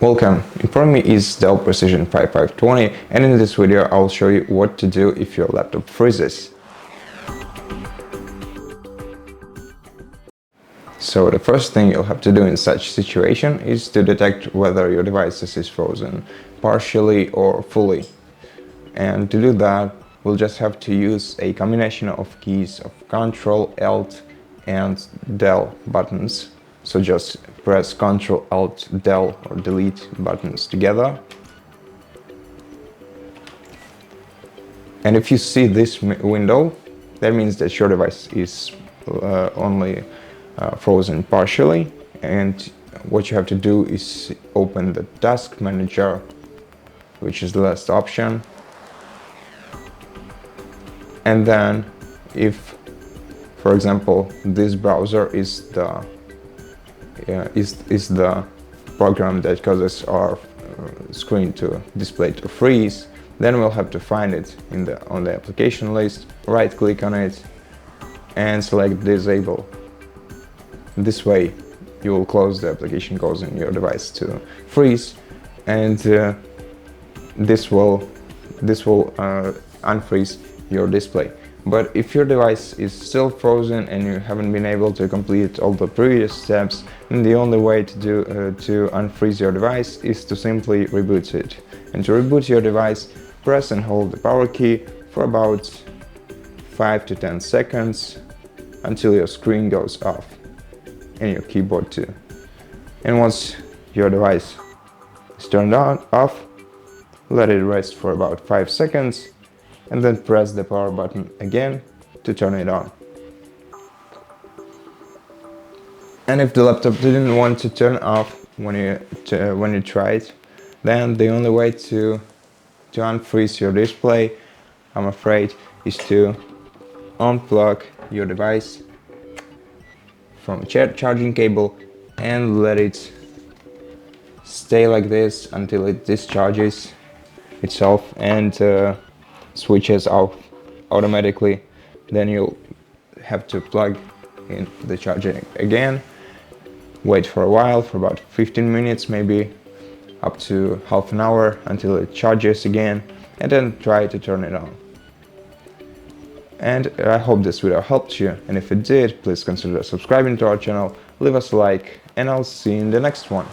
Welcome, in front of me is DELL Precision 5520, and in this video I'll show you what to do if your laptop freezes. So the first thing you'll have to do in such situation is to detect whether your device is frozen partially or fully. And to do that, we'll just have to use a combination of keys of Ctrl, Alt and Del buttons. So just press Ctrl, Alt, Del or Delete buttons together. And if you see this window, that means that your device is only frozen partially. And what you have to do is open the Task Manager, which is the last option. And then if, for example, this browser is the program that causes our screen to display to freeze, then we'll have to find it on the application list, right click on it and select disable. This way you will close the application causing your device to freeze, and this will unfreeze your display. But if your device is still frozen and you haven't been able to complete all the previous steps, then the only way to unfreeze your device is to simply reboot it. And to reboot your device, press and hold the power key for about 5 to 10 seconds until your screen goes off and your keyboard too. And once your device is turned off, let it rest for about 5 seconds and then press the power button again to turn it on. And if the laptop didn't want to turn off when you try it, then the only way to unfreeze your display, I'm afraid, is to unplug your device from a charging cable and let it stay like this until it discharges itself and switches off automatically. Then you'll have to plug in the charger again, wait for a while, for about 15 minutes, maybe up to half an hour until it charges again, and then try to turn it on. And I hope this video helped you, and if it did, please consider subscribing to our channel, leave us a like, and I'll see you in the next one.